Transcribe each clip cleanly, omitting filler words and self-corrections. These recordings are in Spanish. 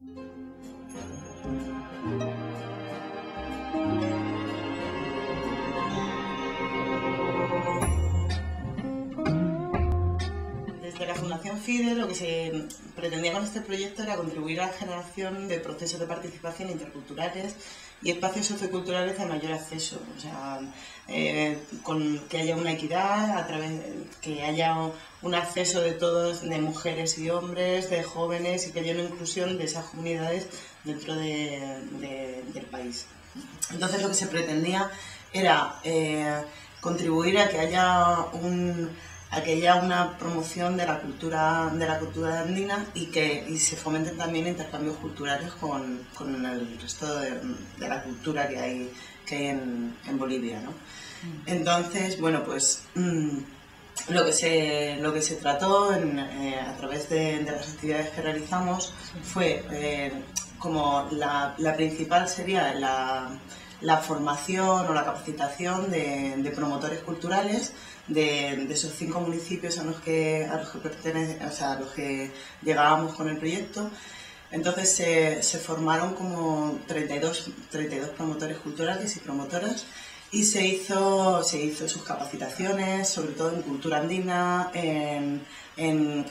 Desde la Fundación FIDE lo que se pretendía con este proyecto era contribuir a la generación de procesos de participación interculturales y espacios socioculturales de mayor acceso, o sea, que haya una equidad, que haya un acceso de todos, de mujeres y hombres, de jóvenes, y que haya una inclusión de esas comunidades dentro del país. Entonces lo que se pretendía era contribuir a que haya una promoción de la cultura andina y se fomenten también intercambios culturales con el resto de la cultura que hay en Bolivia, ¿no? Entonces, bueno, pues lo que se trató a través de las actividades que realizamos fue como la principal sería la formación o la capacitación de promotores culturales de esos 5 municipios a los que pertenece, o sea, a los que llegábamos con el proyecto. Entonces se formaron como 32 promotores culturales y promotoras, y se hizo sus capacitaciones, sobre todo en cultura andina, en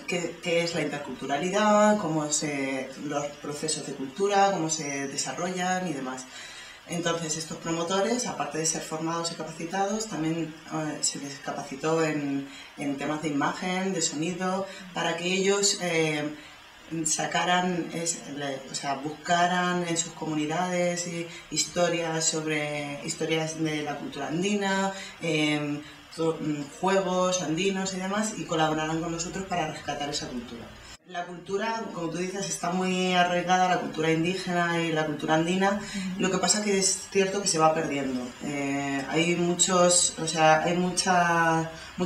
qué es la interculturalidad, cómo los procesos de cultura, cómo se desarrollan y demás. Entonces estos promotores, aparte de ser formados y capacitados, también se les capacitó en temas de imagen, de sonido, para que ellos buscaran en sus comunidades historias de la cultura andina, juegos andinos y demás, y colaboraran con nosotros para rescatar esa cultura. La cultura, como tú dices, está muy arraigada, la cultura indígena y la cultura andina. Lo que pasa es que es cierto que se va perdiendo. Hay mucha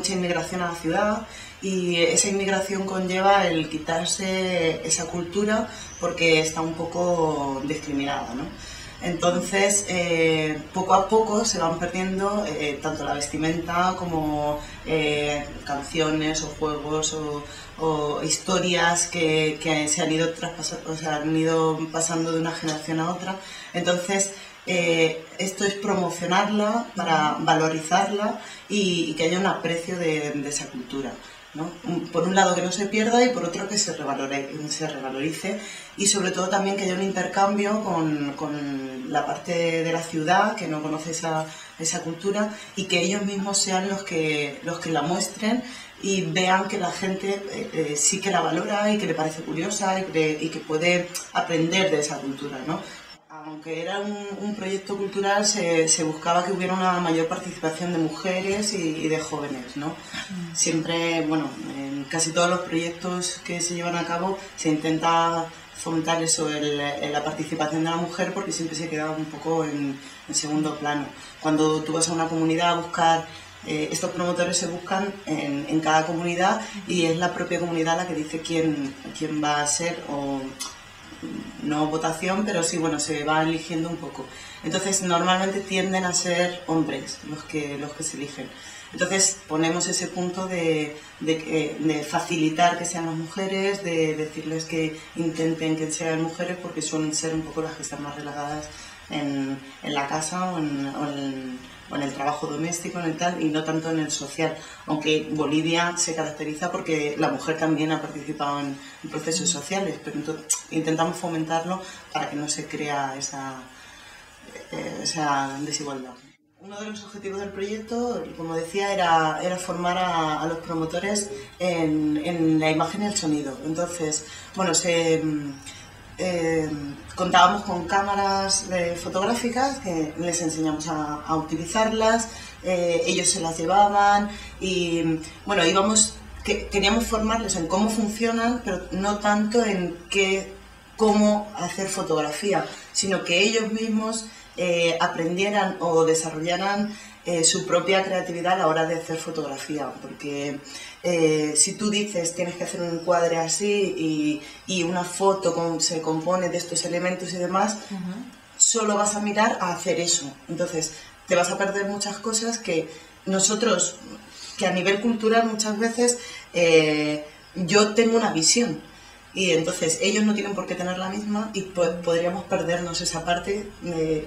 inmigración a la ciudad, y esa inmigración conlleva el quitarse esa cultura porque está un poco discriminada, ¿no? Entonces, poco a poco se van perdiendo tanto la vestimenta como canciones o juegos o historias que se han ido han ido pasando de una generación a otra. Entonces, esto es promocionarla para valorizarla y que haya un aprecio de esa cultura, ¿no? Por un lado que no se pierda, y por otro que se revalorice, y sobre todo también que haya un intercambio con la parte de la ciudad que no conoce esa cultura, y que ellos mismos sean los que la muestren y vean que la gente sí que la valora y que le parece curiosa y que puede aprender de esa cultura, ¿no? Aunque era un proyecto cultural, se buscaba que hubiera una mayor participación de mujeres y de jóvenes, ¿no? Siempre, bueno, en casi todos los proyectos que se llevan a cabo se intenta fomentar eso, la participación de la mujer, porque siempre se queda un poco en segundo plano. Cuando tú vas a una comunidad a buscar, estos promotores se buscan en cada comunidad, y es la propia comunidad la que dice quién va a ser, o no votación, pero sí, bueno, se va eligiendo un poco. Entonces normalmente tienden a ser hombres los que se eligen. Entonces ponemos ese punto de facilitar que sean las mujeres, de decirles que intenten que sean mujeres, porque suelen ser un poco las que están más relegadas en la casa o en el trabajo doméstico, en el tal, y no tanto en el social, aunque Bolivia se caracteriza porque la mujer también ha participado en procesos sociales, pero intentamos fomentarlo para que no se crea esa desigualdad. Uno de los objetivos del proyecto, como decía, era formar a los promotores en la imagen y el sonido. Entonces, bueno, contábamos con cámaras fotográficas que les enseñamos a utilizarlas, ellos se las llevaban, y bueno, queríamos formarles en cómo funcionan, pero no tanto en cómo hacer fotografía, sino que ellos mismos aprendieran o desarrollaran su propia creatividad a la hora de hacer fotografía, porque si tú dices tienes que hacer un encuadre así y una foto se compone de estos elementos y demás, solo vas a mirar a hacer eso. Entonces te vas a perder muchas cosas que nosotros, que a nivel cultural muchas veces yo tengo una visión, Y entonces ellos no tienen por qué tener la misma y podríamos perdernos esa parte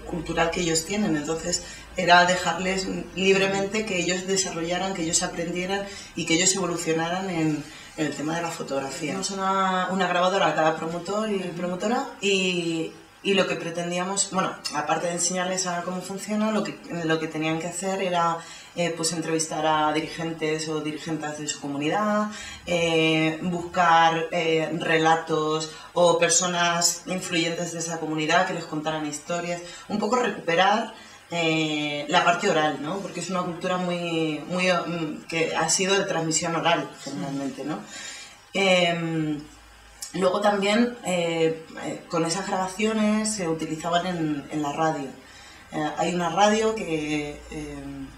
cultural que ellos tienen. Entonces era dejarles libremente que ellos desarrollaran, que ellos aprendieran y que ellos evolucionaran en el tema de la fotografía. Tenemos una grabadora a cada promotor y promotora y lo que pretendíamos, bueno, aparte de enseñarles a cómo funciona, lo que tenían que hacer era pues entrevistar a dirigentes o dirigentes de su comunidad, buscar relatos o personas influyentes de esa comunidad que les contaran historias, un poco recuperar la parte oral, ¿no? Porque es una cultura muy que ha sido de transmisión oral generalmente, ¿no? Luego también con esas grabaciones se utilizaban en la radio. Hay una radio que,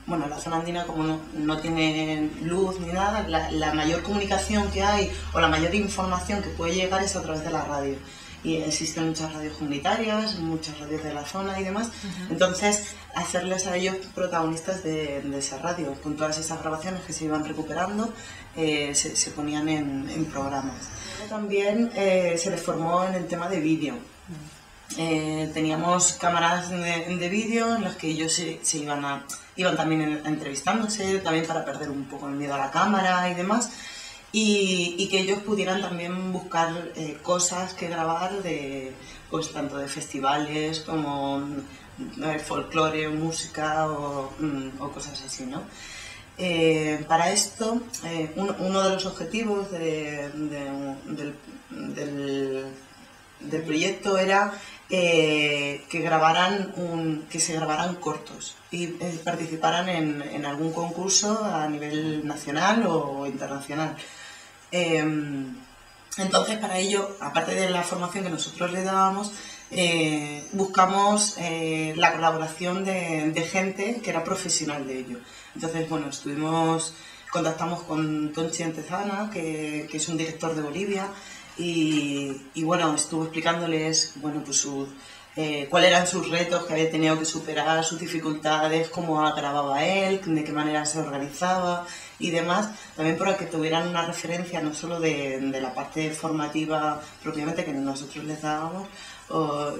bueno, la zona andina como no tiene luz ni nada, la mayor comunicación que hay o la mayor información que puede llegar es a través de la radio. Y existen muchas radios comunitarias, muchas radios de la zona y demás. Entonces, hacerles a ellos protagonistas de esa radio, con todas esas grabaciones que se iban recuperando, se ponían en programas. También se les formó en el tema de vídeo. Teníamos cámaras de vídeo en las que ellos iban también entrevistándose, también para perder un poco el miedo a la cámara y demás, y que ellos pudieran también buscar cosas que grabar pues tanto de festivales como folclore, música o cosas así, ¿no? Para esto, uno de los objetivos del proyecto era que se grabaran cortos y participaran en algún concurso a nivel nacional o internacional. Entonces, para ello, aparte de la formación que nosotros les dábamos, buscamos la colaboración de gente que era profesional de ello. Entonces, bueno, contactamos con Tonchi Antezana, que es un director de Bolivia, y bueno, estuvo explicándoles, bueno, pues cuáles eran sus retos que había tenido que superar, sus dificultades, cómo grababa él, de qué manera se organizaba y demás, también para que tuvieran una referencia no solo de la parte formativa propiamente que nosotros les dábamos,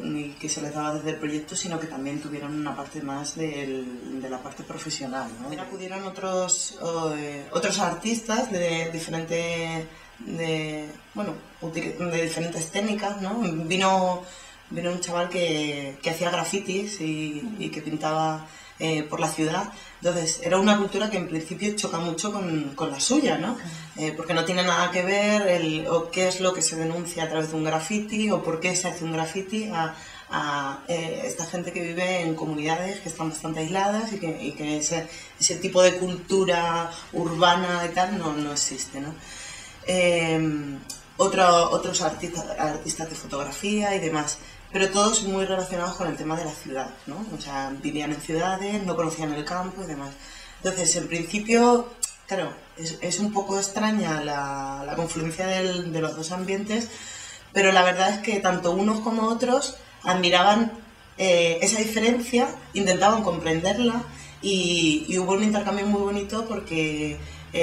ni que se les daba desde el proyecto, sino que también tuvieran una parte más de la parte profesional, ¿no? Acudieron otros artistas de diferentes técnicas, ¿no? Vino un chaval que hacía grafitis y que pintaba por la ciudad. Entonces, era una cultura que en principio choca mucho con la suya, ¿no? Porque no tiene nada que ver o qué es lo que se denuncia a través de un graffiti o por qué se hace un graffiti a esta gente que vive en comunidades que están bastante aisladas y que ese tipo de cultura urbana y tal no existe, ¿no? Otros artistas de fotografía y demás, pero todos muy relacionados con el tema de la ciudad, ¿no? O sea, vivían en ciudades, no conocían el campo y demás. Entonces, en principio, claro, es un poco extraña la confluencia de los dos ambientes, pero la verdad es que tanto unos como otros admiraban esa diferencia, intentaban comprenderla y hubo un intercambio muy bonito porque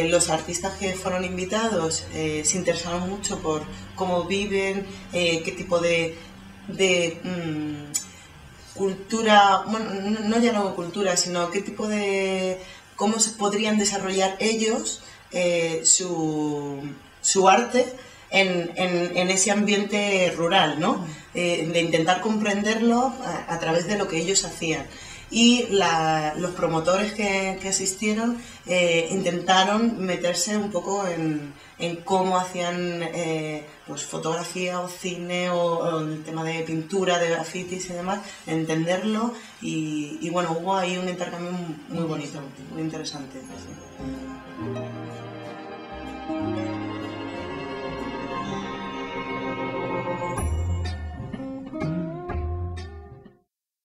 los artistas que fueron invitados se interesaron mucho por cómo viven, qué tipo de cultura, bueno, no ya no cultura, sino qué tipo cómo se podrían desarrollar ellos su arte en ese ambiente rural, ¿no? De intentar comprenderlo a través de lo que ellos hacían. Y los promotores que asistieron intentaron meterse un poco en cómo hacían pues fotografía o cine o el tema de pintura, de grafitis y demás, entenderlo y bueno, hubo ahí un intercambio muy bonito, muy interesante. Sí.